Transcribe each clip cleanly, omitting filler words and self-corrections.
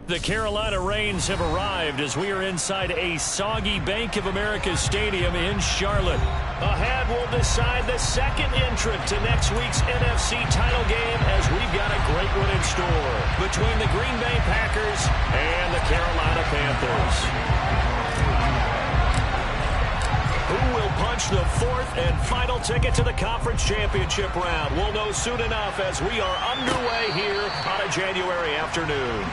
The Carolina Rains have arrived as we are inside a soggy Bank of America Stadium in Charlotte. Ahead will decide the second entrant to next week's NFC title game as we've got a great one in store between the Green Bay Packers and the Carolina Panthers. Who will punch the fourth and final ticket to the conference championship round? We'll know soon enough as we are underway here on a January afternoon.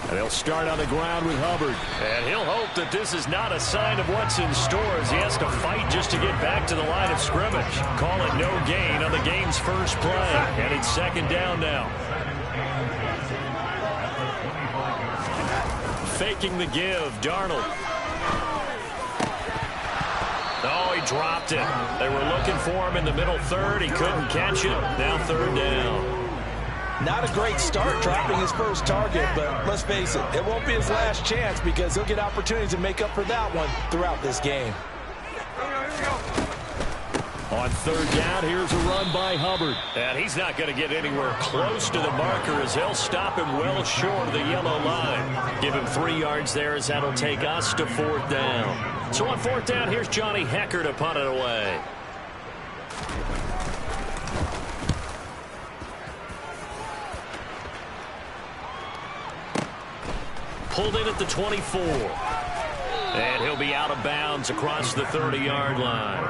And he'll start on the ground with Hubbard. And he'll hope that this is not a sign of what's in store as he has to fight just to get back to the line of scrimmage. Call it no gain on the game's first play. And it's second down now. Faking the give, Darnold. Oh, he dropped it. They were looking for him in the middle third. He couldn't catch it. Now third down. Not a great start dropping his first target, but let's face it, it won't be his last chance because he'll get opportunities to make up for that one throughout this game. On third down, here's a run by Hubbard. And he's not going to get anywhere close to the marker as they'll stop him well short of the yellow line. Give him 3 yards there as that'll take us to fourth down. So on fourth down, here's Johnny Hecker to punt it away. Pulled in at the 24. And he'll be out of bounds across the 30-yard line.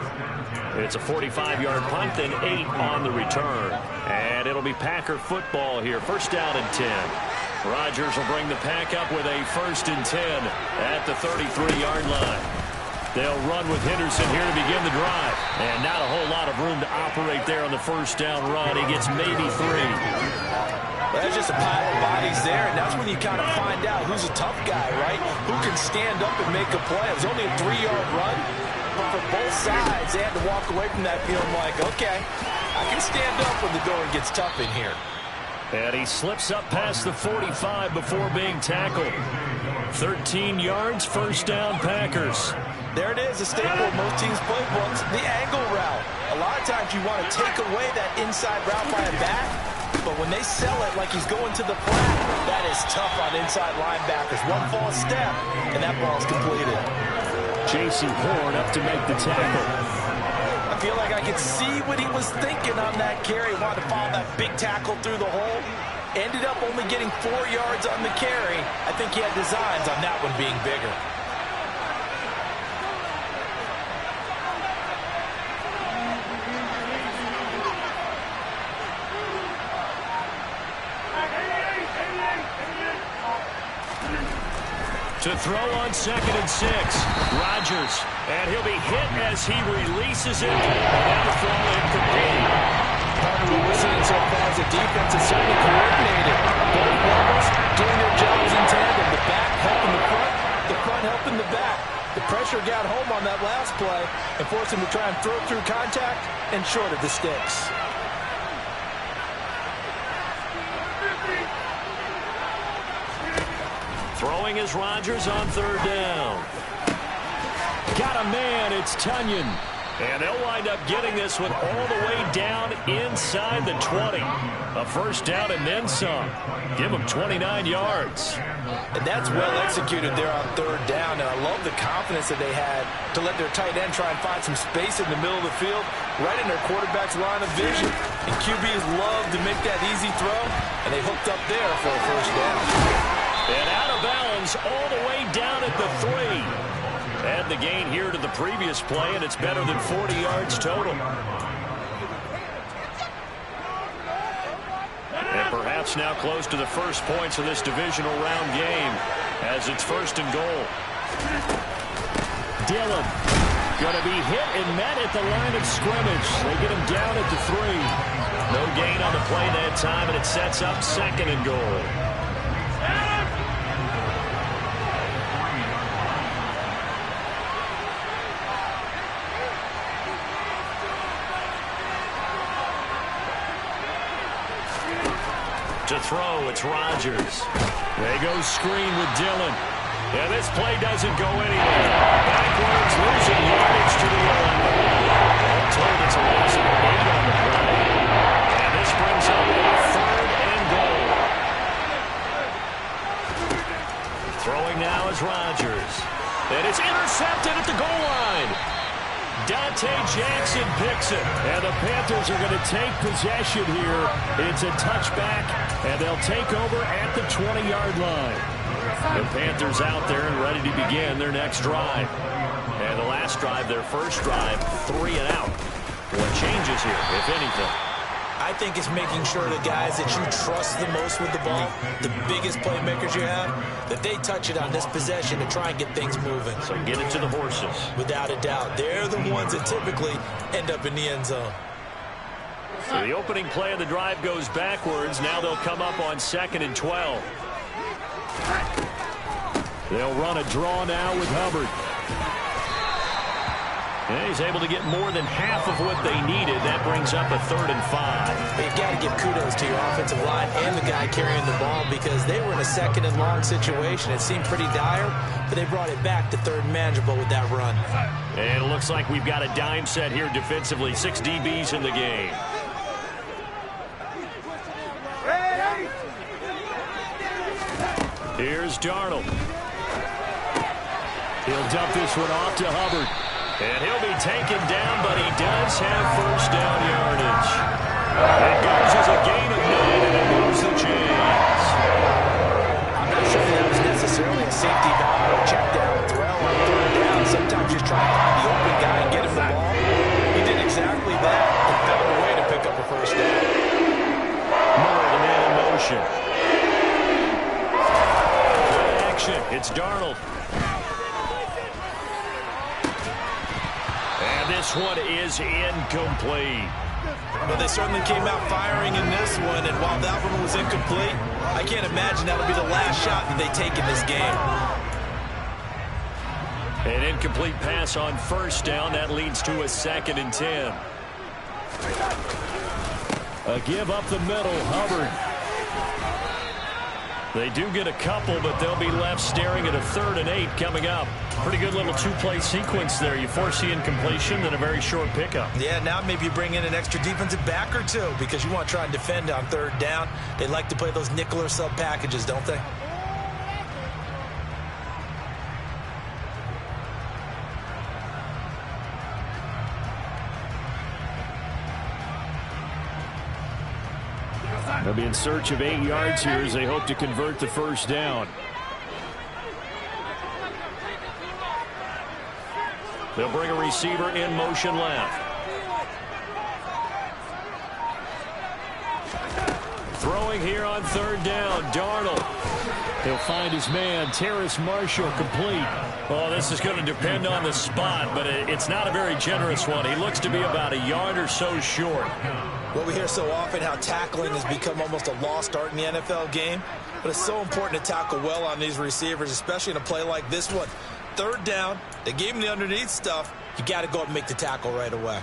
It's a 45-yard punt, then 8 on the return. And it'll be Packer football here. First down and 10. Rodgers will bring the pack up with a first and 10 at the 33-yard line. They'll run with Henderson here to begin the drive. And not a whole lot of room to operate there on the first down run. He gets maybe 3. There's just a pile of bodies there, and that's when you kind of find out who's a tough guy, right? Who can stand up and make a play. It was only a 3-yard run, but for both sides, they had to walk away from that feeling like, okay, I can stand up when the going gets tough in here. And he slips up past the 45 before being tackled. 13 yards, first down, Packers. There it is, a staple of most teams' playbooks, the angle route. A lot of times you want to take away that inside route by a back, but when they sell it like he's going to the flat, that is tough on inside linebackers. One false step, and that ball's completed. Jason Horn up to make the tackle. I feel like I could see what he was thinking on that carry. He wanted to follow that big tackle through the hole. Ended up only getting 4 yards on the carry. I think he had designs on that one being bigger. To throw on second and 6, Rodgers. And he'll be hit as he releases it. And the throw incomplete. Part of what we're seeing so far is the defense is certainly coordinated. Both levels doing their jobs in tandem. The back helping the front helping the back. The pressure got home on that last play and forced him to try and throw through contact and short of the sticks. Throwing is Rodgers on third down. Got a man, it's Tunyon. And they'll wind up getting this one all the way down inside the 20. A first down and then some. Give them 29 yards. And that's well executed there on third down. And I love the confidence that they had to let their tight end try and find some space in the middle of the field, right in their quarterback's line of vision. And QBs love to make that easy throw, and they hooked up there for a first down. And out of bounds all the way down at the 3. Add the gain here to the previous play, and it's better than 40 yards total. And perhaps now close to the first points of this divisional round game as it's first and goal. Dillon going to be hit and met at the line of scrimmage. They get him down at the 3. No gain on the play that time, and it sets up second and goal. To throw, it's Rodgers. They go screen with Dillon. And this play doesn't go anywhere. Backwards, losing yardage to the 11. All told, it's a loss of 8 on the play. And this brings up a 3rd and goal. Throwing now is Rodgers. And it's intercepted at the goal line. Dante Jackson picks it. And the Panthers are going to take possession here. It's a touchback, and they'll take over at the 20-yard line. The Panthers out there and ready to begin their next drive. And the last drive, their first drive, 3 and out. What changes here, if anything? I think it's making sure the guys that you trust the most with the ball, the biggest playmakers you have, that they touch it on this possession to try and get things moving. So get it to the horses. Without a doubt. They're the ones that typically end up in the end zone. So the opening play of the drive goes backwards. Now they'll come up on 2nd and 12. They'll run a draw now with Hubbard. And he's able to get more than half of what they needed. That brings up a 3rd and 5. You've got to give kudos to your offensive line and the guy carrying the ball because they were in a 2nd and long situation. It seemed pretty dire, but they brought it back to 3rd and manageable with that run. And it looks like we've got a dime set here defensively. 6 DBs in the game. Here's Darnold. He'll dump this one off to Hubbard. And he'll be taken down, but he does have first down yardage. It goes as a gain of 9, and it moves the chains. I'm not sure that was necessarily a safety valve or a check down throw on 3rd down. Sometimes just try to find the open guy and get him the ball. He did exactly that and found a way to pick up a first down. Miller, the man in motion. Play action. It's Darnold. This one is incomplete. Well, they certainly came out firing in this one, and while that one was incomplete, I can't imagine that'll be the last shot that they take in this game. An incomplete pass on first down. That leads to a 2nd and 10. A give up the middle, Hubbard. They do get a couple, but they'll be left staring at a 3rd and 8 coming up. Pretty good little 2-play sequence there. You force the incompletion, then a very short pickup. Yeah, now maybe you bring in an extra defensive back or two because you want to try and defend on 3rd down. They like to play those nickel or sub packages, don't they? They'll be in search of 8 yards here as they hope to convert the first down. They'll bring a receiver in motion left. Throwing here on 3rd down, Darnold. He'll find his man, Terrace Marshall, complete. Oh, this is going to depend on the spot, but it's not a very generous one. He looks to be about a yard or so short. Well, we hear so often how tackling has become almost a lost art in the NFL game, but it's so important to tackle well on these receivers, especially in a play like this one. 3rd down, they gave him the underneath stuff. You got to go up and make the tackle right away.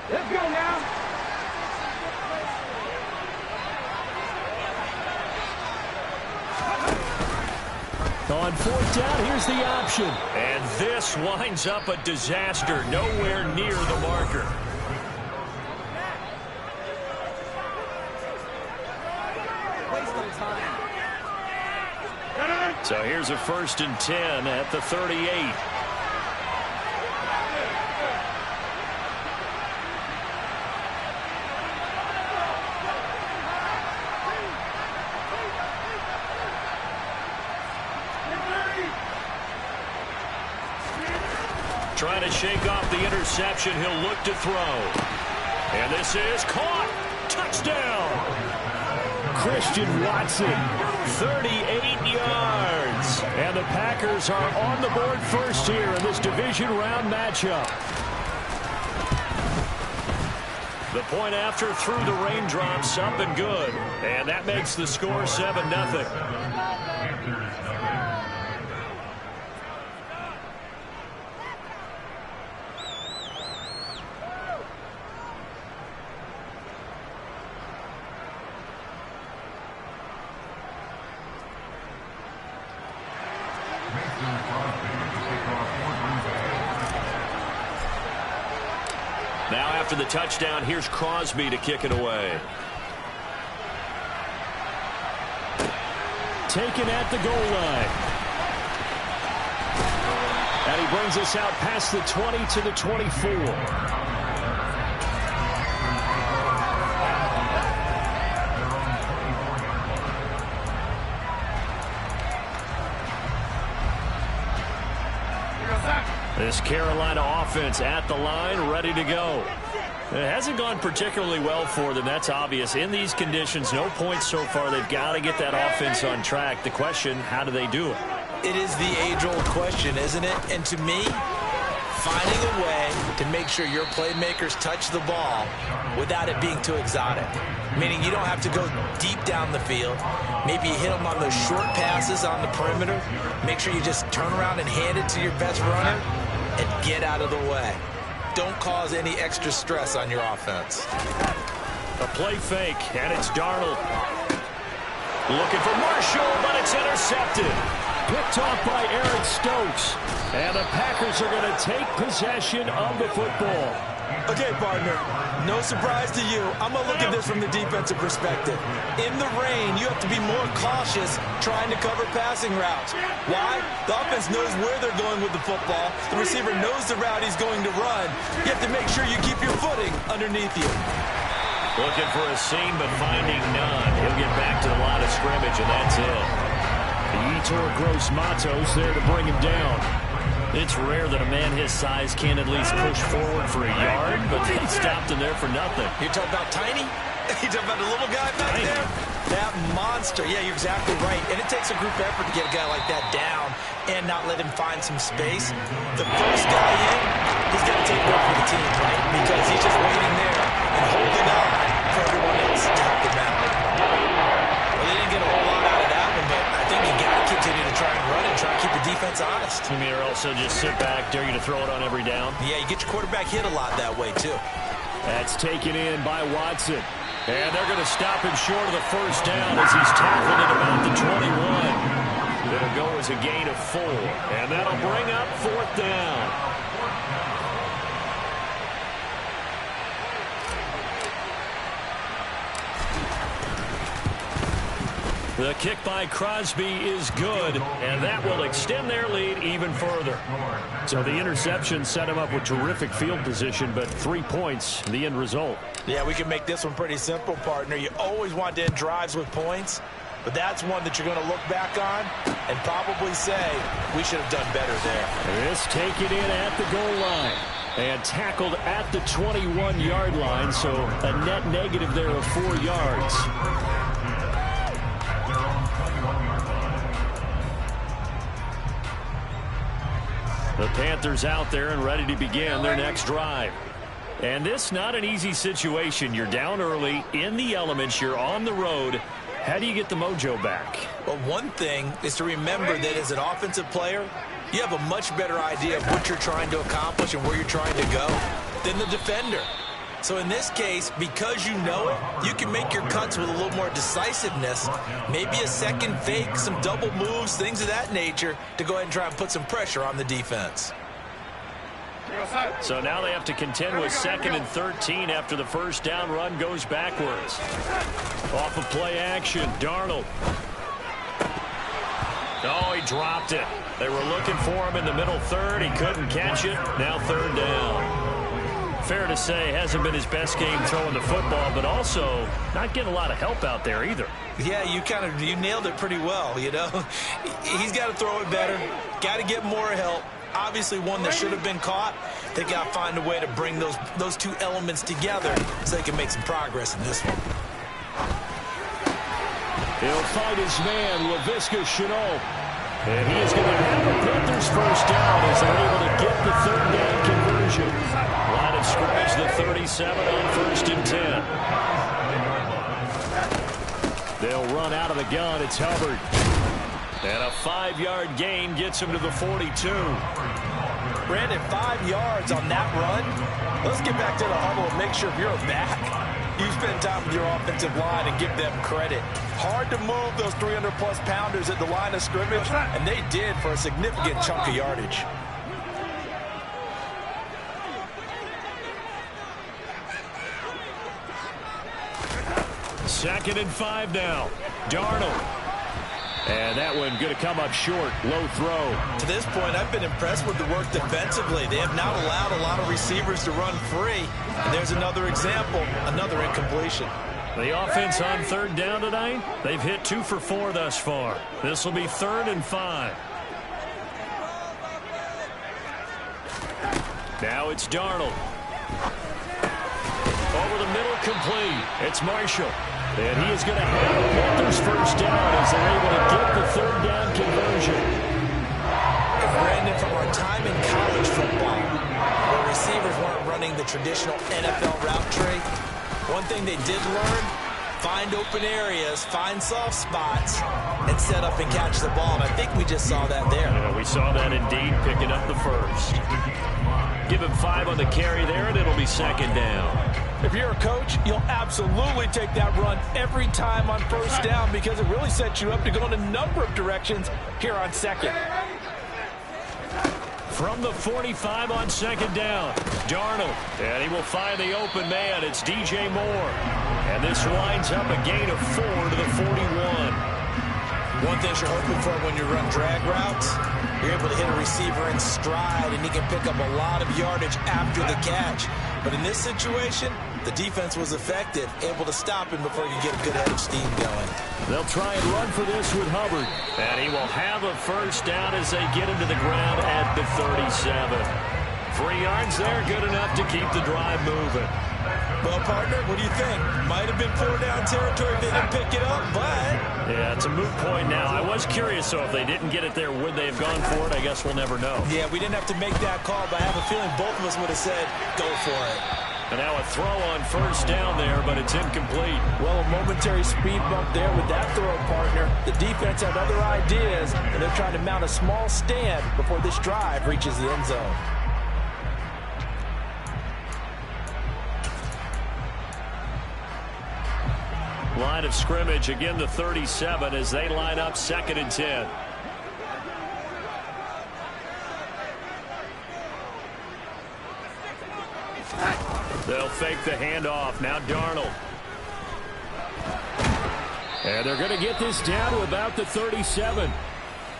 Let's go now. On 4th down, here's the option. And this winds up a disaster. Nowhere near the marker. Waste of time. So here's a 1st and 10 at the 38. Trying to shake off the interception. He'll look to throw. And this is caught. Touchdown. Christian Watson, 38 yards. And the Packers are on the board first here in this division round matchup. The point after through the raindrops, up and good. And that makes the score 7-0. Now after the touchdown, here's Crosby to kick it away. Taken at the goal line. And he brings us out past the 20 to the 24. This Carolina offense at the line, ready to go. It hasn't gone particularly well for them. That's obvious. In these conditions, no points so far. They've got to get that offense on track. The question, how do they do it? It is the age-old question, isn't it? And to me, finding a way to make sure your playmakers touch the ball without it being too exotic. Meaning you don't have to go deep down the field. Maybe you hit them on those short passes on the perimeter. Make sure you just turn around and hand it to your best runner and get out of the way. Don't cause any extra stress on your offense. A play fake, and it's Darnold. Looking for Marshall, but it's intercepted. Picked off by Aaron Stokes. And the Packers are going to take possession of the football. Okay, partner, no surprise to you. I'm going to look at this from the defensive perspective. In the rain, you have to be more cautious trying to cover passing routes. Why? The offense knows where they're going with the football. The receiver knows the route he's going to run. You have to make sure you keep your footing underneath you. Looking for a seam, but finding none. He'll get back to the line of scrimmage, and that's it. Yetur Gross-Matos there to bring him down. It's rare that a man his size can at least push forward for a yard, but they stopped him there for nothing. You're talking about tiny? You're talking about the little guy back there? That monster. Yeah, you're exactly right. And it takes a group effort to get a guy like that down and not let him find some space. The first guy in, he's got to take one for the team, right? Because he's just waiting there and holding on for everyone else to help him out. Well, they didn't get a whole lot out of that one, but I think you got to continue to try and run and try and keep the defense honest. You mean, or also just sit back, dare you to throw it on every down? Yeah, you get your quarterback hit a lot that way, too. That's taken in by Watson. And they're going to stop him short of the first down as he's tackled at about the 21. It'll go as a gain of 4. And that'll bring up 4th down. The kick by Crosby is good, and that will extend their lead even further. So the interception set him up with terrific field position, but 3 points, the end result. Yeah, we can make this one pretty simple, partner. You always want to end drives with points, but that's one that you're going to look back on and probably say, we should have done better there. This taken in at the goal line and tackled at the 21-yard line, so a net negative there of 4 yards. The Panthers out there and ready to begin their next drive. And this not an easy situation. You're down early, in the elements, you're on the road. How do you get the mojo back? Well, one thing is to remember that as an offensive player, you have a much better idea of what you're trying to accomplish and where you're trying to go than the defender. So in this case, because you know it, you can make your cuts with a little more decisiveness, maybe a second fake, some double moves, things of that nature, to go ahead and try and put some pressure on the defense. So now they have to contend with 2nd and 13 after the first down run goes backwards. Off of play action, Darnold. Oh, he dropped it. They were looking for him in the middle third. He couldn't catch it. Now 3rd down. Fair to say, hasn't been his best game throwing the football, but also not getting a lot of help out there either. Yeah, you nailed it pretty well, you know. He's got to throw it better, got to get more help. Obviously one that should have been caught. They got to find a way to bring those two elements together so they can make some progress in this one. He'll fight his man, Laviska Shenault. And he is going to have the Panthers first down as they're able to get the 3rd down conversion. Line of scrimmage, the 37 on 1st and 10. They'll run out of the gun. It's Hubbard. And a 5-yard gain gets him to the 42. Brandon, 5 yards on that run. Let's get back to the huddle and make sure you're back. You spend time with your offensive line and give them credit. Hard to move those 300-plus pounders at the line of scrimmage, and they did for a significant chunk of yardage. Second and 5 now. Darnold. And that one going to come up short. Low throw. To this point, I've been impressed with the work defensively. They have not allowed a lot of receivers to run free. And there's another example, another incompletion. The offense on third down tonight, they've hit 2 for 4 thus far. This will be 3rd and 5. Now it's Darnold. Over the middle, complete. It's Marshall. And he is going to have the Panthers first down as they're able to get the third down conversion. And Brandon, from our time in college football, where receivers weren't running the traditional NFL route tree, one thing they did learn, find open areas, find soft spots, and set up and catch the ball. And I think we just saw that there. Yeah, we saw that indeed, picking up the first. Give him 5 on the carry there, and it'll be 2nd down. If you're a coach, you'll absolutely take that run every time on first down because it really sets you up to go in a number of directions here on 2nd. From the 45 on 2nd down, Darnold. And he will find the open man. It's DJ Moore. And this winds up a gain of 4 to the 41. One thing you're hoping for when you run drag routes, you're able to hit a receiver in stride, and he can pick up a lot of yardage after the catch. But in this situation, the defense was effective, able to stop him before he could get a good head of steam going. They'll try and run for this with Hubbard. And he will have a first down as they get into the ground at the 37. 3 yards there, good enough to keep the drive moving. Well, partner, what do you think? Might have been 4-down territory if they didn't pick it up, but... Yeah, it's a moot point now. I was curious, so if they didn't get it there, would they have gone for it? I guess we'll never know. Yeah, we didn't have to make that call, but I have a feeling both of us would have said, go for it. And now a throw on first down there, but it's incomplete. Well, a momentary speed bump there with that throw, partner. The defense had other ideas, and they're trying to mount a small stand before this drive reaches the end zone. Line of scrimmage, again the 37 as they line up 2nd and 10. They'll fake the handoff. Now Darnold. And they're going to get this down to about the 37.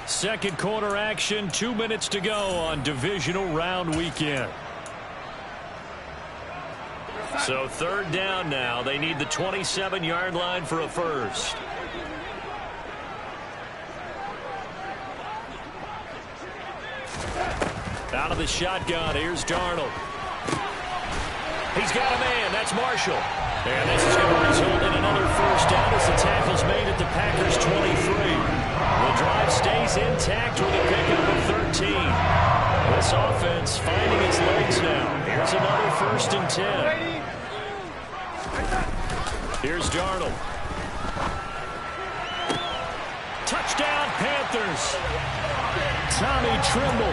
Second quarter action, 2 minutes to go on divisional round weekend. So 3rd down now. They need the 27-yard line for a first. Out of the shotgun, here's Darnold. He's got a man. That's Marshall. And this is going to result in another first down as the tackle's made at the Packers' 23. The drive stays intact with a pickup of 13. This offense finding its legs now. Here's another 1st and 10. Here's Darnold. Touchdown, Panthers. Tommy Tremble,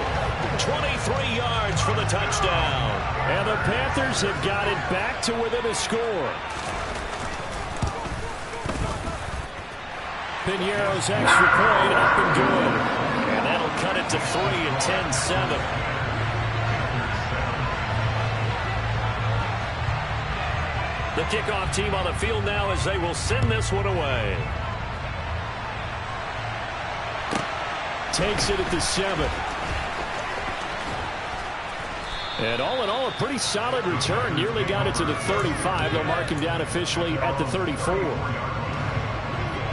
23 yards for the touchdown. And the Panthers have got it back to within a score. Piñeiro's extra point up and good. And that'll cut it to 3 and 10-7. The kickoff team on the field now as they will send this one away. Takes it at the 7. And all in all, a pretty solid return. Nearly got it to the 35. They'll mark him down officially at the 34.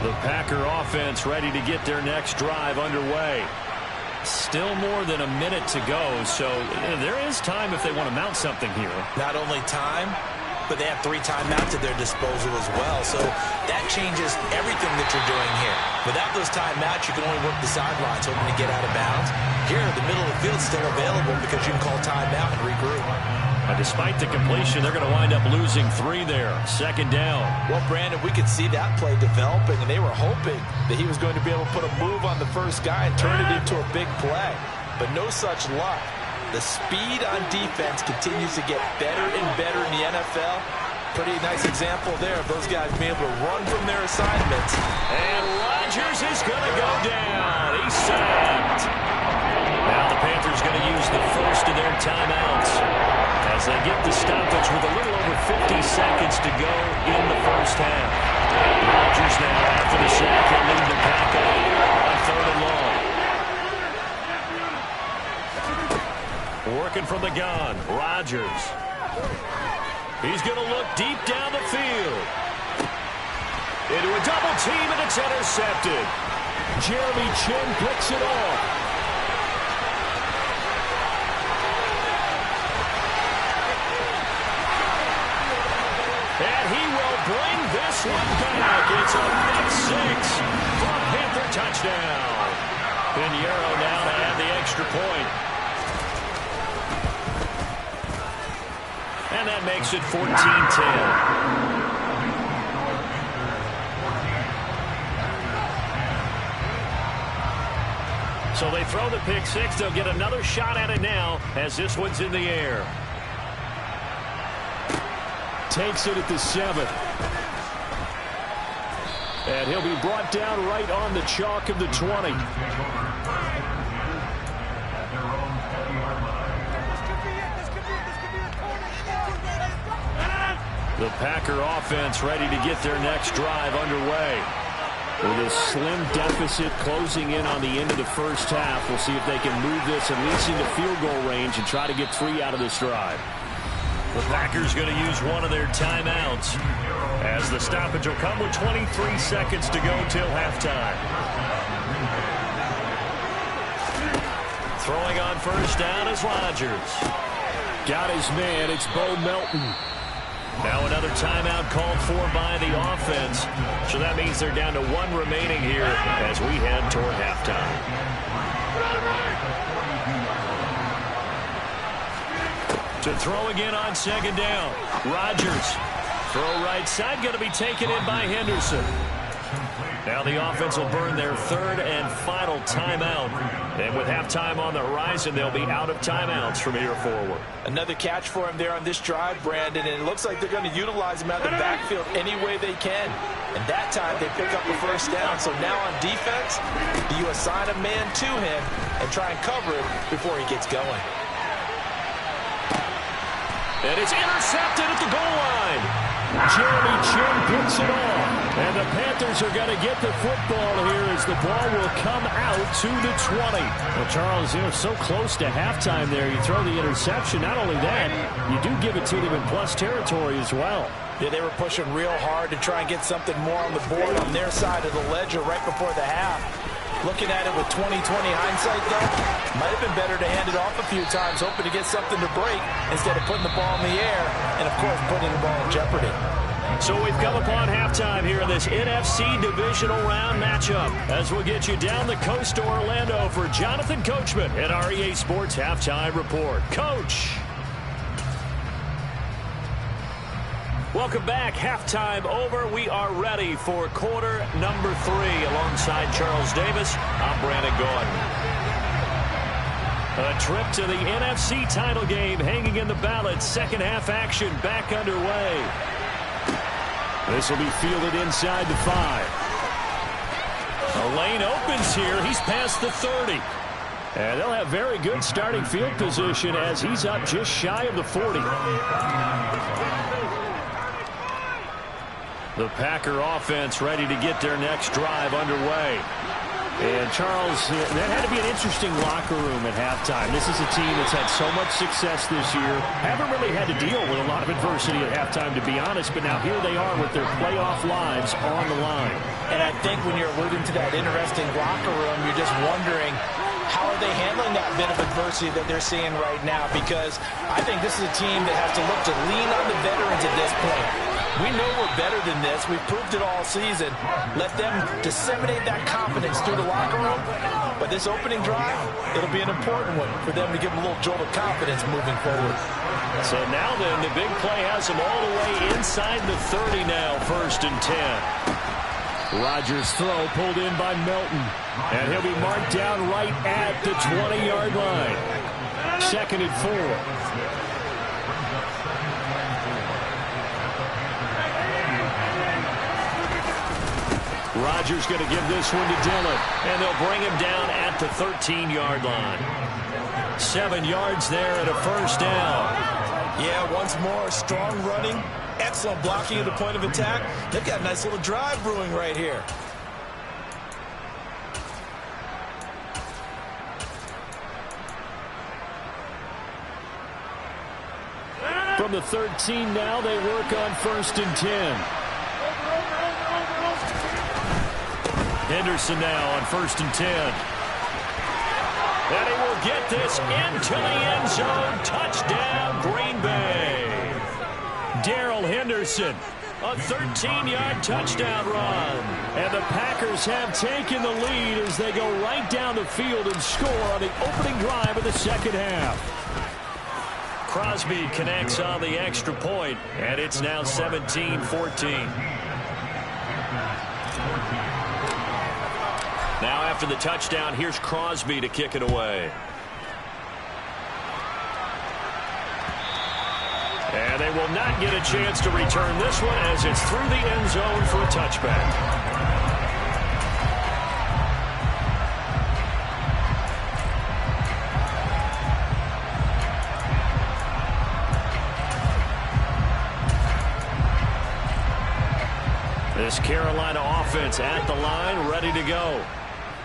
The Packer offense ready to get their next drive underway. Still more than a minute to go, so there is time if they want to mount something here. Not only time, but they have 3 timeouts at their disposal as well. So that changes everything that you're doing here. Without those timeouts, you can only work the sidelines hoping to get out of bounds. Here, the middle of the field is still available because you can call timeout and regroup. And despite the completion, they're going to wind up losing 3 there. 2nd down. Well, Brandon, we could see that play developing, and they were hoping that he was going to be able to put a move on the first guy and turn it into a big play. But no such luck. The speed on defense continues to get better and better in the NFL, Pretty nice example there of those guys being able to run from their assignments. And Rodgers is going to go down. He's sacked. Now the Panthers going to use the first of their timeouts as they get the stoppage with a little over 50 seconds to go in the first half. Rodgers now after the sack will lead the pack up on 3rd and long. Working from the gun, Rodgers. He's going to look deep down the field. Into a double team, and it's intercepted. Jeremy Chin picks it off. And he will bring this one back. It's a pick 6 for a Panther touchdown. Pinheiro now to add the extra point. And that makes it 14-10. So they throw the pick 6. They'll get another shot at it now as this one's in the air. Takes it at the 7. And he'll be brought down right on the chalk of the 20. The Packer offense ready to get their next drive underway. With a slim deficit closing in on the end of the first half, we'll see if they can move this at least into field goal range and try to get 3 out of this drive. The Packers going to use one of their timeouts as the stoppage will come with 23 seconds to go till halftime. Throwing on first down is Rodgers. Got his man. It's Bo Melton. Now another timeout called for by the offense. So that means they're down to 1 remaining here as we head toward halftime. To throw again on 2nd down. Rodgers. Throw right side, going to be taken in by Henderson. Now the offense will burn their 3rd and final timeout. And with halftime on the horizon, they'll be out of timeouts from here forward. Another catch for him there on this drive, Brandon, and it looks like they're going to utilize him out of the backfield any way they can. And that time they pick up the first down. So now on defense, you assign a man to him and try and cover it before he gets going. And it's intercepted at the goal line. Jeremy Chin picks it off. And the Panthers are going to get the football here as the ball will come out to the 20. Well, Charles, you know, so close to halftime there. You throw the interception. Not only that, you do give it to them in plus territory as well. Yeah, they were pushing real hard to try and get something more on the board on their side of the ledger right before the half. Looking at it with 20/20 hindsight, though, might have been better to hand it off a few times, hoping to get something to break instead of putting the ball in the air and, of course, putting the ball in jeopardy. So we've come upon halftime here in this NFC divisional round matchup as we'll get you down the coast to Orlando for Jonathan Coachman at our EA Sports Halftime Report. Coach. Welcome back. Halftime over. We are ready for quarter number 3 alongside Charles Davis. I'm Brandon Gordon. A trip to the NFC title game hanging in the balance. Second half action back underway. This will be fielded inside the 5. A lane opens here. He's past the 30. And they'll have very good starting field position as he's up just shy of the 40. The Packer offense ready to get their next drive underway. And, Charles, that had to be an interesting locker room at halftime. This is a team that's had so much success this year. Haven't really had to deal with a lot of adversity at halftime, to be honest. But now here they are with their playoff lives on the line. And I think when you're alluding to that interesting locker room, you're just wondering, how are they handling that bit of adversity that they're seeing right now? Because I think this is a team that has to look to lean on the veterans at this point. We know we're better than this. We've proved it all season. Let them disseminate that confidence through the locker room. But this opening drive, it'll be an important one for them to give them a little jolt of confidence moving forward. So now then, the big play has them all the way inside the 30 now, 1st and 10. Rodgers' throw pulled in by Melton. And he'll be marked down right at the 20-yard line. 2nd and 4. Rodgers going to give this one to Dillon, and they'll bring him down at the 13-yard line. 7 yards there and a first down. Yeah, once more, strong running, excellent blocking at the point of attack. They've got a nice little drive brewing right here. From the 13 now, they work on 1st and 10. Henderson now on 1st and 10. And he will get this into the end zone. Touchdown, Green Bay. Darrell Henderson, a 13-yard touchdown run. And the Packers have taken the lead as they go right down the field and score on the opening drive of the second half. Crosby connects on the extra point, and it's now 17-14. Now after the touchdown, here's Crosby to kick it away. And they will not get a chance to return this one as it's through the end zone for a touchback. This Carolina offense at the line, ready to go.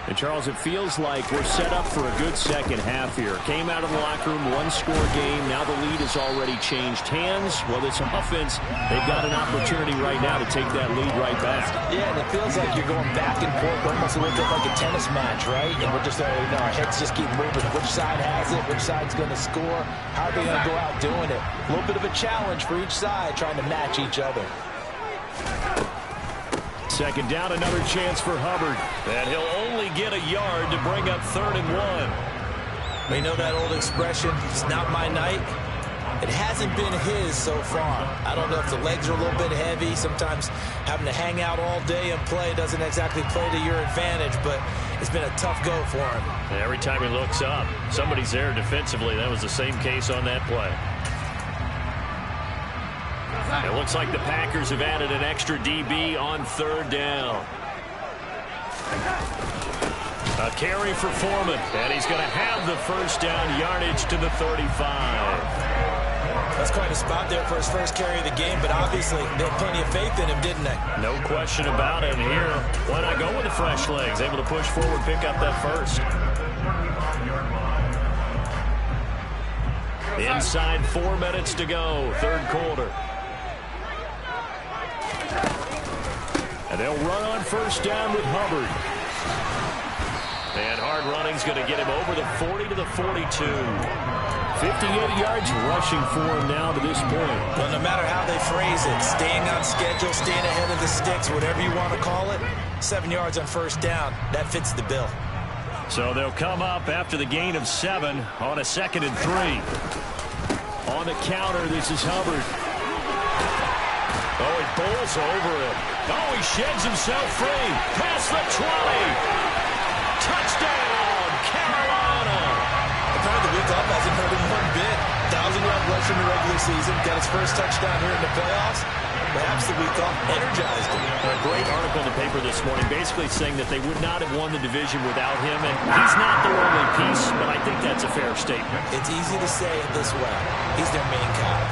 And, Charles, it feels like we're set up for a good second half here. Came out of the locker room, one-score game. Now the lead has already changed hands. Well, this offense, they've got an opportunity right now to take that lead right back. Yeah, and it feels like you're going back and forth, almost a little bit like a tennis match, right? And we're just, our heads just keep moving. Which side has it? Which side's going to score? How are they going to go out doing it? A little bit of a challenge for each side, trying to match each other. Second down, another chance for Hubbard. And he'll only get a yard to bring up 3rd and 1. We know that old expression, it's not my night. It hasn't been his so far. I don't know if the legs are a little bit heavy. Sometimes having to hang out all day and play doesn't exactly play to your advantage, but it's been a tough go for him. And every time he looks up, somebody's there defensively. That was the same case on that play. It looks like the Packers have added an extra DB on 3rd down. A carry for Foreman, and he's going to have the first down, yardage to the 35. That's quite a spot there for his first carry of the game, but obviously they had plenty of faith in him, didn't they? No question about it. And here, why not go with the fresh legs? Able to push forward, pick up that first. Inside 4 minutes to go, 3rd quarter. And they'll run on 1st down with Hubbard. And hard running's going to get him over the 40 to the 42. 58 yards rushing for him now to this point. Well, no matter how they phrase it, staying on schedule, staying ahead of the sticks, whatever you want to call it, 7 yards on 1st down, that fits the bill. So they'll come up after the gain of 7 on a 2nd and 3. On the counter, this is Hubbard. Oh, he bowls over it. Oh, he sheds himself free. Past the 20. Touchdown, Carolina. The part of the week off hasn't hurt him one bit. 1,000-yard rush in the regular season. Got his first touchdown here in the playoffs. Perhaps the week off energized him. A great article in the paper this morning basically saying that they would not have won the division without him. And he's not their only piece, but I think that's a fair statement. It's easy to say it this way. He's their main guy.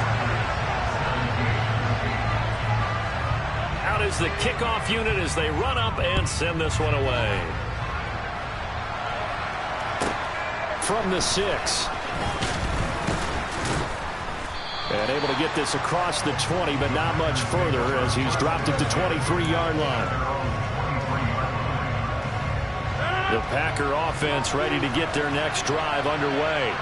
Out is the kickoff unit as they run up and send this one away. From the 6. And able to get this across the 20, but not much further as he's dropped it to 23-yard line. The Packer offense ready to get their next drive underway.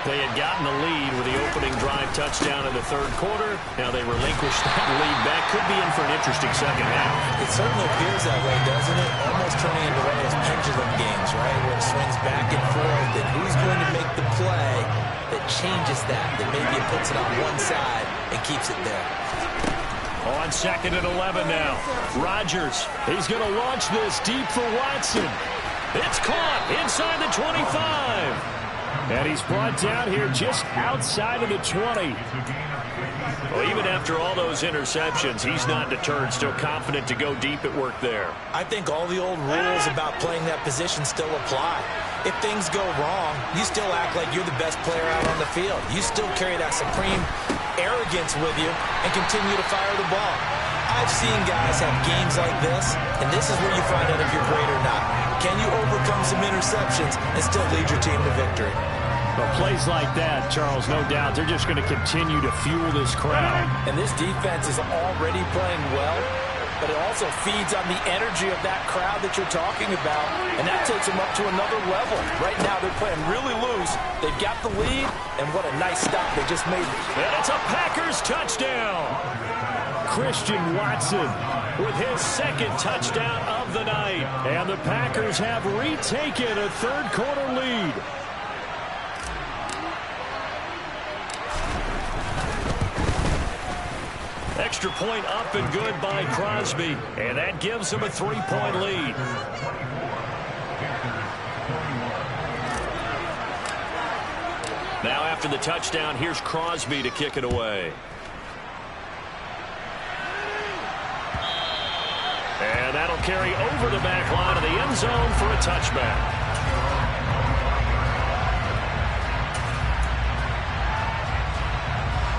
They had gotten the lead with the opening drive touchdown in the 3rd quarter. Now they relinquished that lead back. Could be in for an interesting second half. It certainly appears that way, doesn't it? Almost turning into one of those pendulum games, right? Where it swings back and forth. And who's going to make the play that changes that maybe it puts it on one side and keeps it there? On 2nd and 11 now. Rodgers, he's going to launch this deep for Watson. It's caught inside the 25. And he's brought down here just outside of the 20. Well, even after all those interceptions, he's not deterred, still confident to go deep at work there. I think all the old rules about playing that position still apply. If things go wrong, you still act like you're the best player out on the field. You still carry that supreme arrogance with you and continue to fire the ball. I've seen guys have games like this, and this is where you find out if you're great or not. Can you overcome some interceptions and still lead your team to victory? Well, plays like that, Charles, no doubt, they're just going to continue to fuel this crowd. And this defense is already playing well, but it also feeds on the energy of that crowd that you're talking about, and that takes them up to another level. Right now, they're playing really loose. They've got the lead, and what a nice stop they just made. And it's a Packers touchdown. Christian Watson with his second touchdown of the night. And the Packers have retaken a third-quarter lead. Extra point up and good by Crosby. And that gives him a 3-point lead. Now after the touchdown, here's Crosby to kick it away. And that'll carry over the back line of the end zone for a touchback.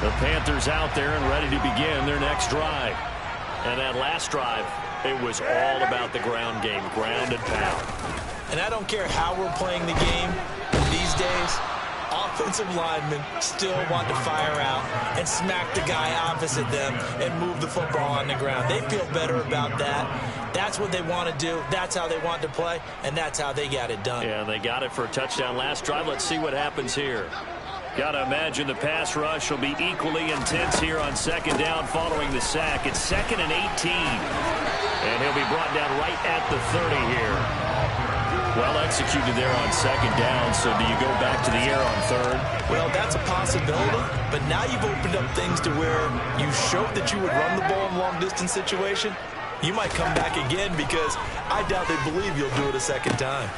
The Panthers out there and ready to begin their next drive. And that last drive, it was all about the ground game, ground and pound. And I don't care how we're playing the game these days, offensive linemen still want to fire out and smack the guy opposite them and move the football on the ground. They feel better about that. That's what they want to do. That's how they want to play, and that's how they got it done. Yeah, they got it for a touchdown last drive. Let's see what happens here. Got to imagine the pass rush will be equally intense here on second down following the sack. It's 2nd and 18. And he'll be brought down right at the 30 here. Well executed there on second down, so do you go back to the air on third? Well, that's a possibility, but now you've opened up things to where you showed that you would run the ball in long-distance situation. You might come back again because I doubt they believe you'll do it a second time.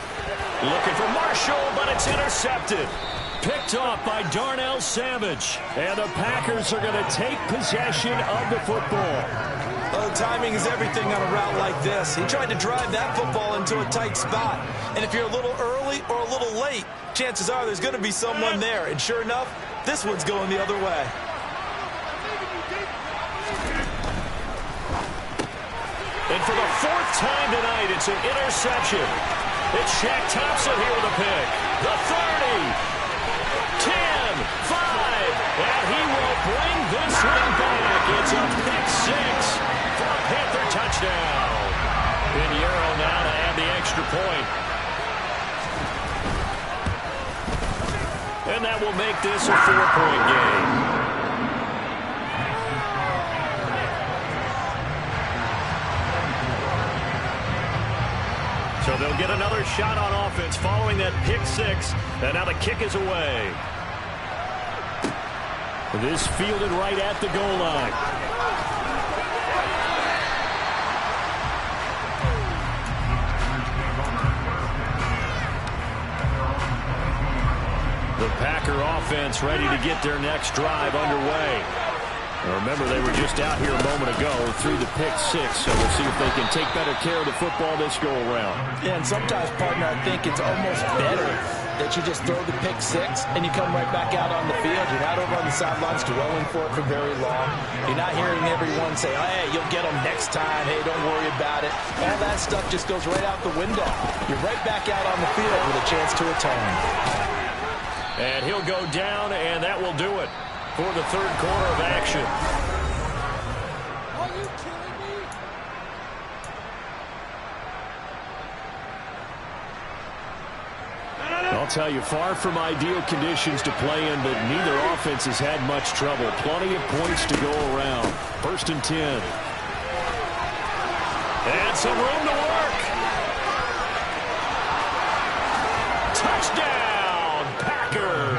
Looking for Marshall, but it's intercepted. Picked off by Darnell Savage. And the Packers are going to take possession of the football. Well, timing is everything on a route like this. He tried to drive that football into a tight spot. And if you're a little early or a little late, chances are there's going to be someone there. And sure enough, this one's going the other way. And for the 4th time tonight, it's an interception. It's Shaq Thompson here with a pick. The 30. 10, 5, and he will bring this one back. It's a pick 6 for a Panther touchdown. Pinheiro now to add the extra point. And that will make this a 4-point game. So they'll get another shot on offense following that pick 6. And now the kick is away. This fielded right at the goal line. The Packer offense ready to get their next drive underway. Now remember, they were just out here a moment ago through the pick 6, so we'll see if they can take better care of the football this go-around. Yeah, and sometimes, partner, I think it's almost better that you just throw the pick 6 and you come right back out on the field. You're not over on the sidelines dwelling for it for very long. You're not hearing everyone say, oh, hey, you'll get them next time. Hey, don't worry about it. All that stuff just goes right out the window. You're right back out on the field with a chance to atone. And he'll go down, and that will do it for the third quarter of action. Are you kidding me? I'll tell you, far from ideal conditions to play in, but neither offense has had much trouble. Plenty of points to go around. 1st and 10. And some room to work. Touchdown, Packers.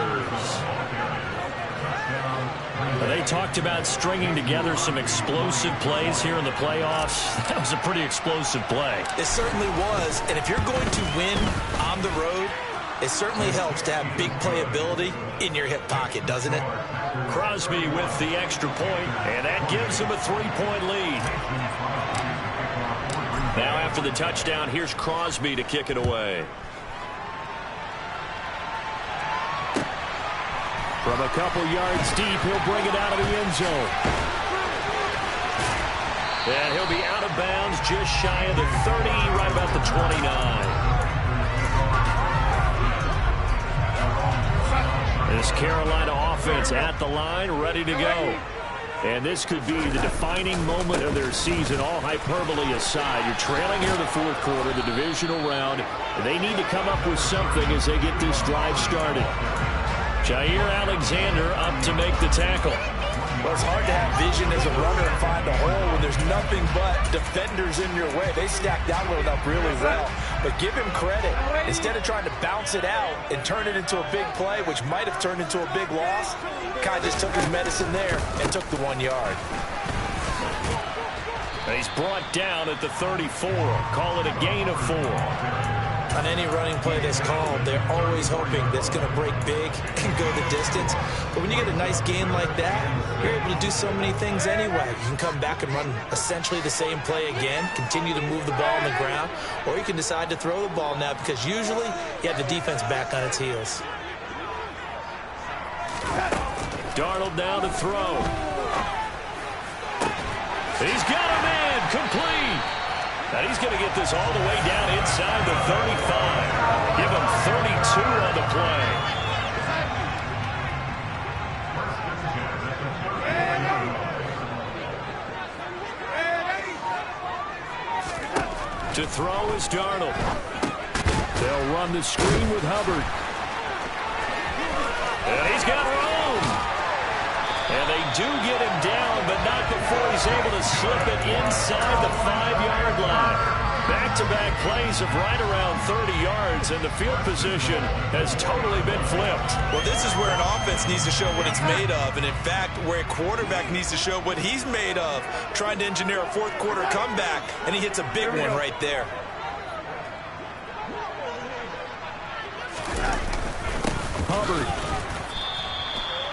They talked about stringing together some explosive plays here in the playoffs. That was a pretty explosive play. It certainly was. And if you're going to win on the road, It certainly helps to have big playability in your hip pocket, doesn't it? Crosby with the extra point, and that gives him a 3-point lead. Now after the touchdown, here's Crosby to kick it away. From a couple yards deep, he'll bring it out of the end zone. And he'll be out of bounds just shy of the 30, right about the 29. This Carolina offense at the line, ready to go. And this could be the defining moment of their season, all hyperbole aside. You're trailing here in the fourth quarter, the divisional round. They need to come up with something as they get this drive started. Jair Alexander up to make the tackle. Well, it's hard to have vision as a runner and find a hole when there's nothing but defenders in your way. They stacked that one up really well. But give him credit. Instead of trying to bounce it out and turn it into a big play, which might have turned into a big loss, Kai just took his medicine there and took the 1 yard. And he's brought down at the 34. Call it a gain of 4. On any running play that's called, they're always hoping that's going to break big and go the distance. But when you get a nice gain like that, you're able to do so many things anyway. You can come back and run essentially the same play again, continue to move the ball on the ground, or you can decide to throw the ball now because usually you have the defense back on its heels. Darnold now to throw. He's got a man complete. And he's going to get this all the way down inside the 35. Give him 32 on the play. To throw is Darnold. They'll run the screen with Hubbard. And he's got room. And they do get him down, but not before he's able to slip it inside the 5-yard line. Back-to-back plays of right around 30 yards, and the field position has totally been flipped. Well, this is where an offense needs to show what it's made of, and in fact, where a quarterback needs to show what he's made of, trying to engineer a fourth-quarter comeback, and he hits a big one right there. Hubbard.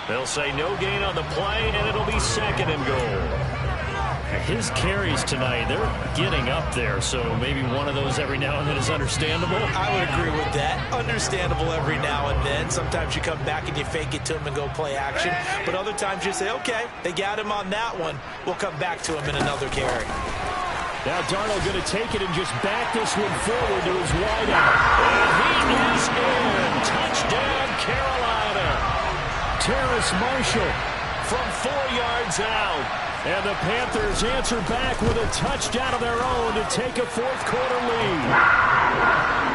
They'll say no gain on the play, and it'll be 2nd and goal. His carries tonight, they're getting up there, so maybe one of those every now and then is understandable. I would agree with that. Understandable every now and then. Sometimes you come back and you fake it to him and go play action. But other times you say, okay, they got him on that one. We'll come back to him in another carry. Now Darnold going to take it and just back this one forward to his wideout. And he is in. Touchdown, Carolina. Terrace Marshall from 4 yards out. And the Panthers answer back with a touchdown of their own to take a fourth-quarter lead.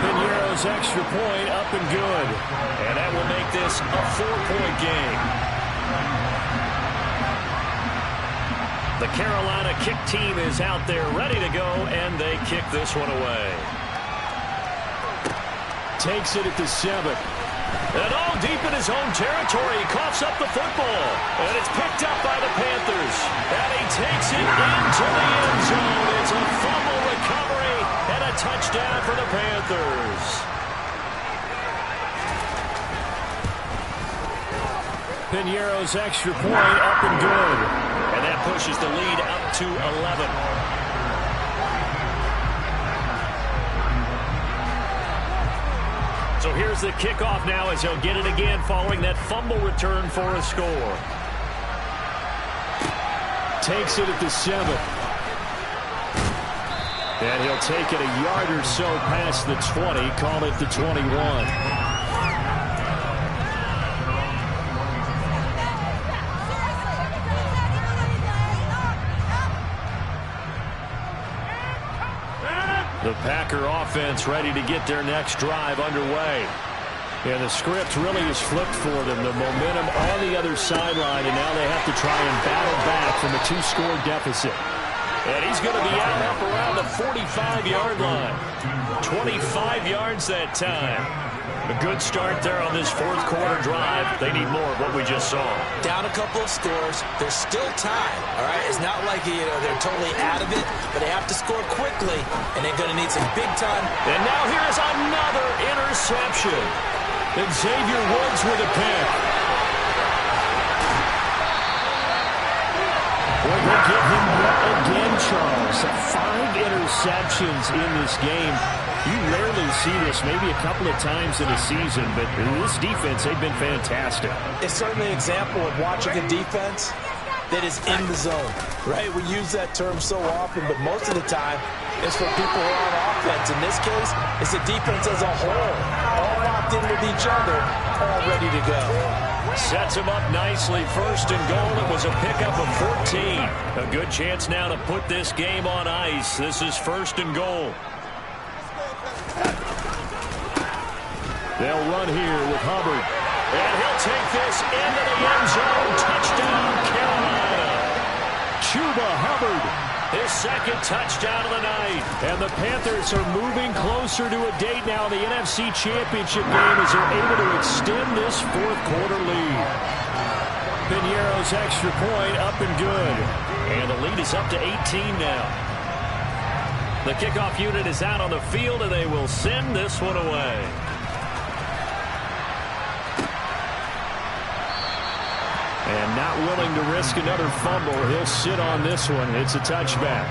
Piñeiro's extra point up and good. And that will make this a 4-point game. The Carolina kick team is out there ready to go, and they kick this one away. Takes it at the 7. And all deep in his own territory, he coughs up the football. And it's picked up by the Panthers. And he takes it into the end zone. It's a fumble recovery and a touchdown for the Panthers. Piñeiro's extra point up and good. And that pushes the lead up to 11. So here's the kickoff now as he'll get it again following that fumble return for a score. Takes it at the 7. And he'll take it a yard or so past the 20, call it the 21. The Packer offense ready to get their next drive underway. And the script really is flipped for them. The momentum on the other sideline, and now they have to try and battle back from a 2-score deficit. And he's going to be out up around the 45-yard line. 25 yards that time. A good start there on this fourth-quarter drive. They need more of what we just saw. Down a couple of scores. There's still time, all right? It's not like, they're totally out of it, but they have to score quickly, and they're going to need some big time. And now here's another interception. And Xavier Woods with a pick. Well, they get him yet again, Charles. 5 interceptions in this game. You rarely see this, maybe a couple of times in a season, but this defense, they've been fantastic. It's certainly an example of watching a defense that is in the zone, right? We use that term so often, but most of the time it's for people who are on offense. In this case, it's the defense as a whole, all locked in with each other, all ready to go. Sets him up nicely. First and goal. It was a pickup of 14. A good chance now to put this game on ice. This is first and goal. They'll run here with Hubbard. And he'll take this into the end zone. Touchdown, Carolina. Chuba Hubbard. His second touchdown of the night. And the Panthers are moving closer to a date now in the NFC Championship game as they're able to extend this fourth-quarter lead. Piñeiro's extra point up and good. And the lead is up to 18 now. The kickoff unit is out on the field, and they will send this one away. And not willing to risk another fumble. He'll sit on this one. It's a touchback.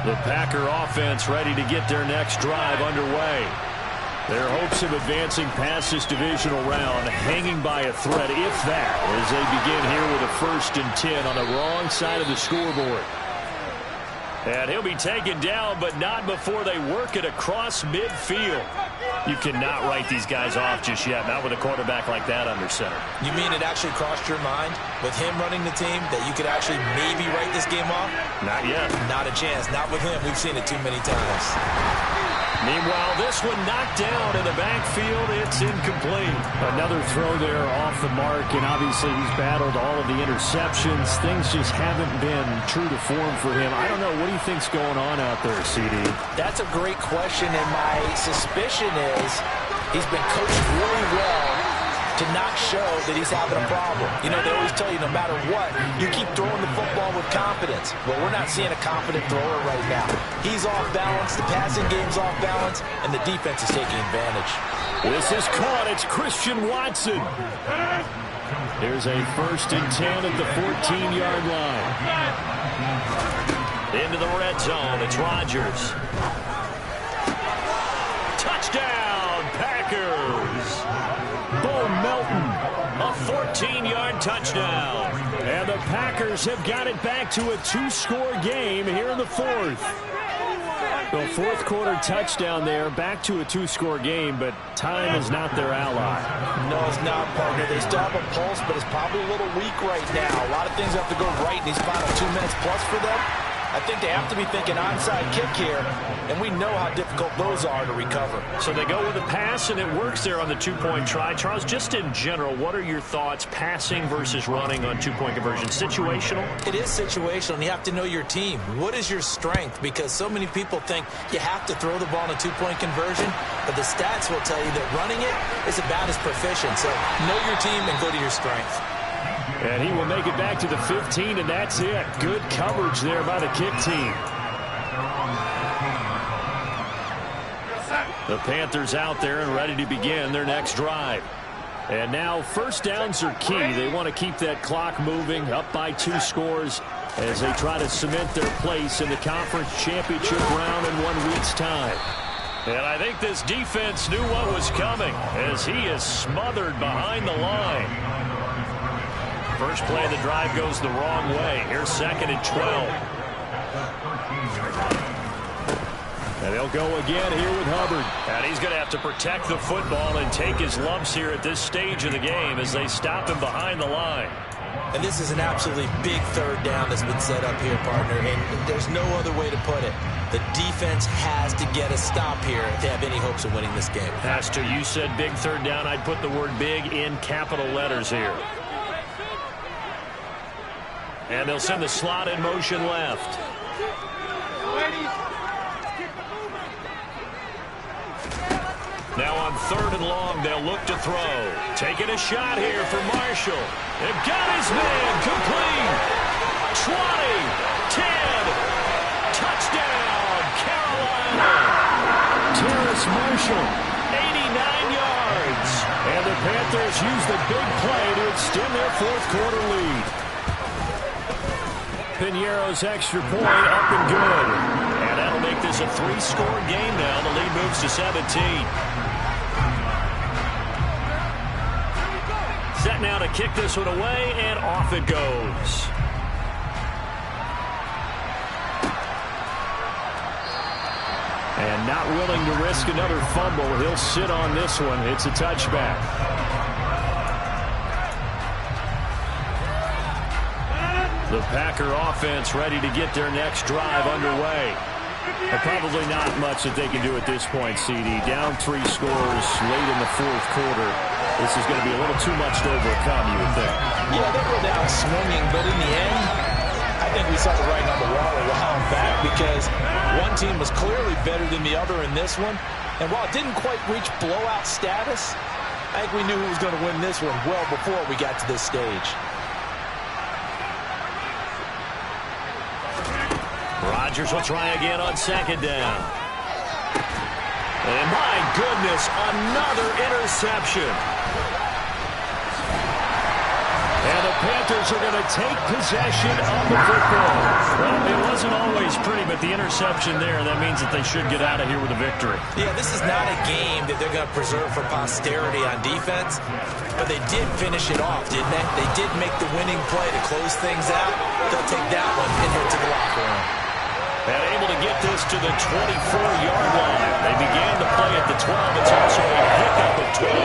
The Packer offense ready to get their next drive underway. Their hopes of advancing past this divisional round hanging by a thread, if that, as they begin here with a 1st and 10 on the wrong side of the scoreboard. And he'll be taken down, but not before they work it across midfield. You cannot write these guys off just yet, not with a quarterback like that under center. You mean it actually crossed your mind with him running the team that you could actually maybe write this game off? Not yet. Not a chance. Not with him. We've seen it too many times. Meanwhile, this one knocked down in the backfield. It's incomplete. Another throw there off the mark, and obviously he's battled all of the interceptions. Things just haven't been true to form for him. I don't know. What do you think's going on out there, CD? That's a great question, and my suspicion is he's been coached really well to not show that he's having a problem. You know, they always tell you no matter what, you keep throwing the football with confidence. Well, we're not seeing a confident thrower right now. He's off balance, the passing game's off balance, and the defense is taking advantage. This is caught. It's Christian Watson. There's a 1st and 10 at the 14-yard line. Into the red zone. It's Rodgers. Touchdown, Packers. Bo Melton. A 14-yard touchdown. And the Packers have got it back to a 2-score game here in the 4th. The fourth-quarter touchdown there, back to a 2-score game, but time is not their ally. No, it's not, partner. They still have a pulse, but it's probably a little weak right now. A lot of things have to go right in these final 2 minutes plus for them. I think they have to be thinking onside kick here, and we know how difficult those are to recover. So they go with a pass, and it works there on the 2-point try. Charles, just in general, what are your thoughts passing versus running on 2-point conversion? Situational? It is situational, and you have to know your team. What is your strength? Because so many people think you have to throw the ball in a 2-point conversion, but the stats will tell you that running it is about as proficient. So know your team and go to your strength. And he will make it back to the 15, and that's it. Good coverage there by the kick team. The Panthers out there and ready to begin their next drive. And now first downs are key. They want to keep that clock moving, up by 2 scores as they try to cement their place in the conference championship round in 1 week's time. And I think this defense knew what was coming as he is smothered behind the line. First play of the drive goes the wrong way. Here's 2nd and 12. And they'll go again here with Hubbard. And he's going to have to protect the football and take his lumps here at this stage of the game as they stop him behind the line. And this is an absolutely big 3rd down that's been set up here, partner. And there's no other way to put it. The defense has to get a stop here to have any hopes of winning this game. Has to. You said big 3rd down. I'd put the word big in capital letters here. And they'll send the slot in motion left. Now on 3rd and long, they'll look to throw. Taking a shot here for Marshall. They've got his man complete. 20, 10, touchdown. reception. 89 yards. And the Panthers use the big play to extend their fourth quarter lead. Piñeiro's extra point up and good. And that'll make this a 3-score game now. The lead moves to 17. Set now to kick this one away, and off it goes. And not willing to risk another fumble. He'll sit on this one. It's a touchback. The Packer offense ready to get their next drive underway. And probably not much that they can do at this point, CD. Down 3 scores late in the fourth quarter. This is going to be a little too much to overcome, you would think. Yeah, they were down swinging, but in the end, I think we saw the writing on the wall a while back because one team was clearly better than the other in this one. And while it didn't quite reach blowout status, I think we knew who was going to win this one well before we got to this stage. Rodgers will try again on second down. And my goodness, another interception. And the Panthers are going to take possession of the football. Well, it wasn't always pretty, but the interception there, that means that they should get out of here with a victory. Yeah, this is not a game that they're going to preserve for posterity on defense, but they did finish it off, didn't they? They did make the winning play to close things out. They'll take that one and head to the locker room. And able to get this to the 24-yard line. They began to play at the 12. It's also a pickup of 12